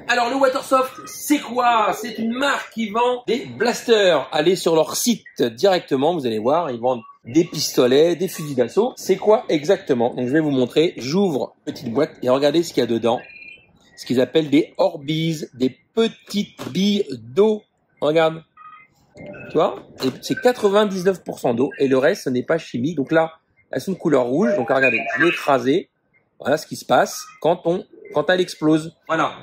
Alors le Watersoft, c'est quoi? C'est une marque qui vend des blasters. Allez sur leur site directement, vous allez voir, ils vendent des pistolets, des fusils d'assaut. C'est quoi exactement? Donc je vais vous montrer. J'ouvre petite boîte et regardez ce qu'il y a dedans. Ce qu'ils appellent des Orbeez, des petites billes d'eau. Regarde. Tu vois? Et c'est 99% d'eau et le reste, ce n'est pas chimique. Donc là, elles sont de couleur rouge. Donc regardez, je l'ai écrasé. Voilà ce qui se passe quand elle explose. Voilà.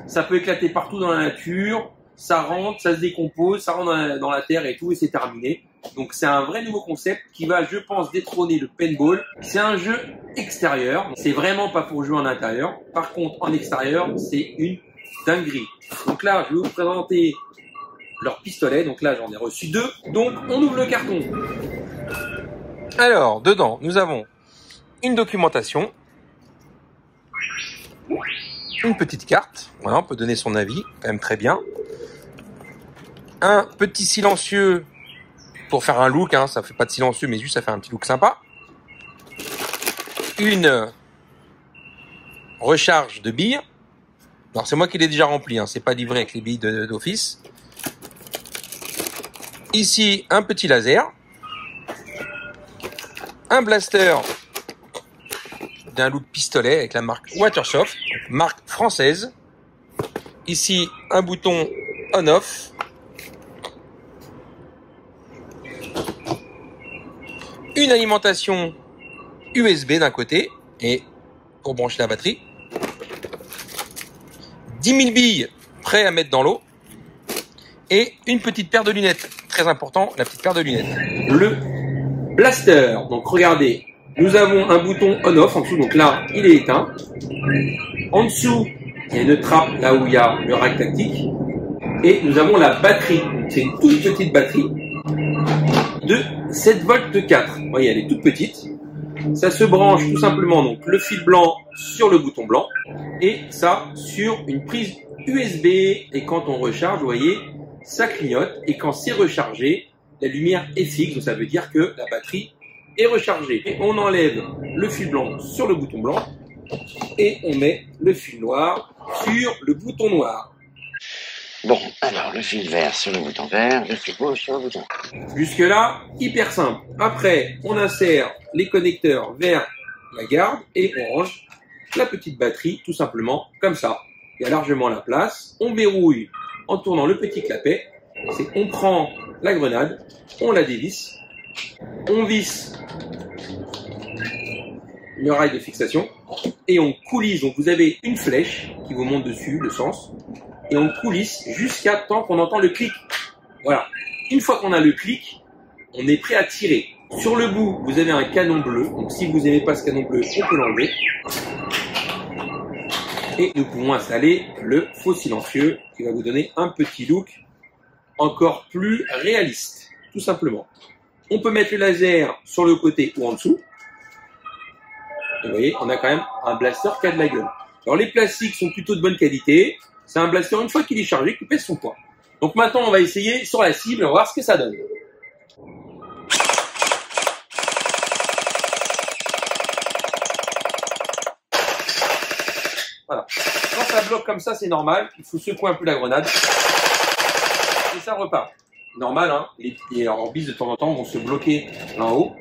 Ça peut éclater partout dans la nature. Ça rentre, ça se décompose, ça rentre dans la terre et tout et c'est terminé. Donc c'est un vrai nouveau concept qui va, je pense, détrôner le paintball. C'est un jeu extérieur. C'est vraiment pas pour jouer en intérieur. Par contre, en extérieur, c'est une dinguerie. Donc là, je vais vous présenter leur pistolet. Donc là, j'en ai reçu 2. Donc, on ouvre le carton. Alors, dedans, nous avons une documentation, une petite carte. Voilà, on peut donner son avis, quand même très bien. Un petit silencieux pour faire un look, hein, ça fait pas de silencieux, mais juste ça fait un petit look sympa. Une recharge de billes. Alors, c'est moi qui l'ai déjà rempli, hein, c'est pas livré avec les billes d'office. Ici, un petit laser, un blaster d'un look pistolet avec la marque Watersoft, marque française. Ici, un bouton on-off. Une alimentation USB d'un côté et pour brancher la batterie. 10 000 billes prêtes à mettre dans l'eau. Et une petite paire de lunettes. Très important, la petite paire de lunettes. Le blaster. Donc regardez, nous avons un bouton on-off en dessous. Donc là, il est éteint. En dessous, il y a une trappe là où il y a le rack tactique. Et nous avons la batterie. C'est une toute petite batterie de 7 volts 4. Vous voyez, elle est toute petite. Ça se branche tout simplement, donc le fil blanc sur le bouton blanc. Et ça sur une prise USB. Et quand on recharge, vous voyez, ça clignote et quand c'est rechargé, la lumière est fixe, donc ça veut dire que la batterie est rechargée. Et on enlève le fil blanc sur le bouton blanc et on met le fil noir sur le bouton noir. Bon, alors le fil vert sur le bouton vert, le fil rouge sur le bouton. Jusque là, hyper simple. Après, on insère les connecteurs vers la garde et on range la petite batterie tout simplement comme ça. Il y a largement la place. On verrouille en tournant le petit clapet, c'est on prend la grenade, on la dévisse, on visse le rail de fixation et on coulisse. Donc vous avez une flèche qui vous monte dessus, le sens, et on coulisse jusqu'à temps qu'on entend le clic. Voilà. Une fois qu'on a le clic, on est prêt à tirer. Sur le bout, vous avez un canon bleu. Donc si vous n'aimez pas ce canon bleu, on peut l'enlever. Et nous pouvons installer le faux silencieux qui va vous donner un petit look encore plus réaliste, tout simplement. On peut mettre le laser sur le côté ou en dessous. Et vous voyez, on a quand même un blaster qui a de la gueule. Alors les plastiques sont plutôt de bonne qualité. C'est un blaster, une fois qu'il est chargé, qui pèse son poids. Donc maintenant, on va essayer sur la cible et on va voir ce que ça donne. Voilà. Quand ça bloque comme ça, c'est normal. Il faut secouer un peu la grenade. Et ça repart. Normal, hein. Les Orbeez, de temps en temps, vont se bloquer là en haut.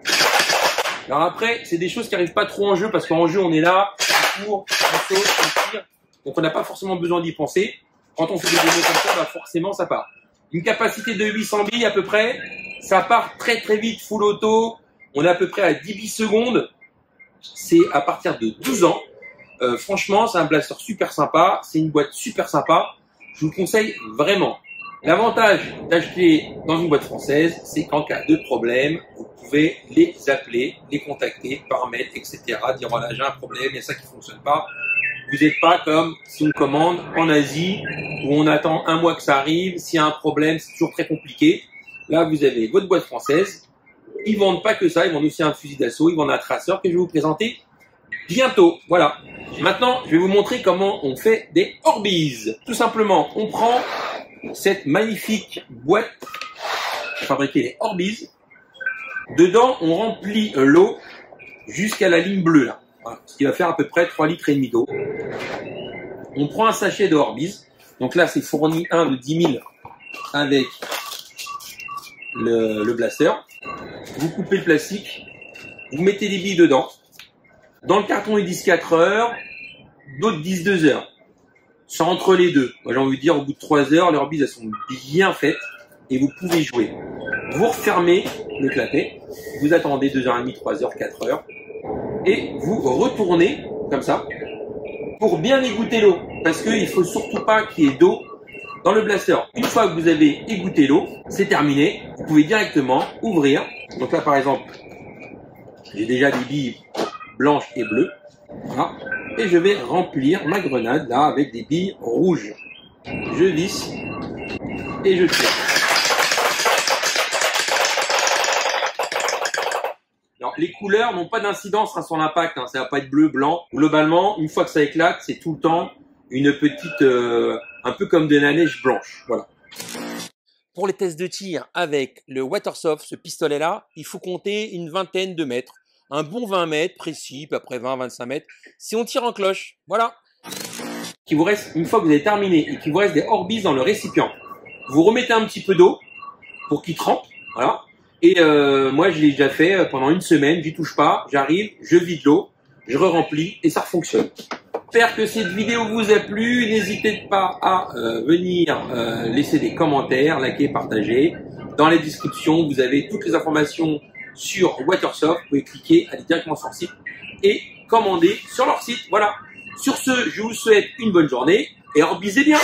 Alors après, c'est des choses qui n'arrivent pas trop en jeu, parce qu'en jeu, on est là, on court, on saute, on tire. Donc on n'a pas forcément besoin d'y penser. Quand on fait des démos comme ça, bah forcément, ça part. Une capacité de 800 billes à peu près. Ça part très très vite, full auto. On est à peu près à 10 billes secondes. C'est à partir de 12 ans. Franchement, c'est un blaster super sympa, c'est une boîte super sympa. Je vous le conseille vraiment. L'avantage d'acheter dans une boîte française, c'est qu'en cas de problème, vous pouvez les appeler, les contacter par mail, etc. Dire voilà, j'ai un problème, il y a ça qui fonctionne pas. Vous n'êtes pas comme si on commande en Asie où on attend un mois que ça arrive. S'il y a un problème, c'est toujours très compliqué. Là, vous avez votre boîte française. Ils vendent pas que ça, ils vendent aussi un fusil d'assaut, ils vendent un traceur que je vais vous présenter bientôt. Voilà. Maintenant, je vais vous montrer comment on fait des Orbeez. Tout simplement, on prend cette magnifique boîte pour fabriquer les Orbeez. Dedans, on remplit l'eau jusqu'à la ligne bleue là. Voilà. Ce qui va faire à peu près 3,5 litres d'eau. On prend un sachet de Orbeez. Donc là, c'est fourni un de 10 000 avec le blaster. Vous coupez le plastique, vous mettez des billes dedans. Dans le carton, ils disent 4 heures, d'autres disent 2 heures. C'est entre les deux. Moi, j'ai envie de dire, au bout de 3 heures, leurs billes, elles sont bien faites et vous pouvez jouer. Vous refermez le clapet, vous attendez 2h30, 3h, 4h et vous retournez comme ça pour bien égoutter l'eau. Parce qu'il ne faut surtout pas qu'il y ait d'eau dans le blaster. Une fois que vous avez égoutté l'eau, c'est terminé. Vous pouvez directement ouvrir. Donc là, par exemple, j'ai déjà des billes blanches et bleues. Voilà. Et je vais remplir ma grenade là avec des billes rouges. Je visse et je tire. Alors, les couleurs n'ont pas d'incidence sur l'impact, hein. Ça va pas être bleu, blanc. Globalement, une fois que ça éclate, c'est tout le temps une petite, un peu comme de la neige blanche. Voilà. Pour les tests de tir avec le Watersoft, ce pistolet-là, il faut compter une vingtaine de mètres. Un bon 20 mètres précis, à peu près 20-25 mètres, si on tire en cloche. Voilà. Qu'il vous reste, une fois que vous avez terminé et qu'il vous reste des Orbis dans le récipient, vous remettez un petit peu d'eau pour qu'il trempe. Voilà. Et moi, je l'ai déjà fait pendant une semaine, j'y touche pas, j'arrive, je vide l'eau, je re-remplis et ça fonctionne. J'espère que cette vidéo vous a plu. N'hésitez pas à venir laisser des commentaires, liker, partager. Dans les descriptions, vous avez toutes les informations sur Watersoft. Vous pouvez cliquer, aller directement sur le site et commander sur leur site. Voilà. Sur ce, je vous souhaite une bonne journée et orbisez bien.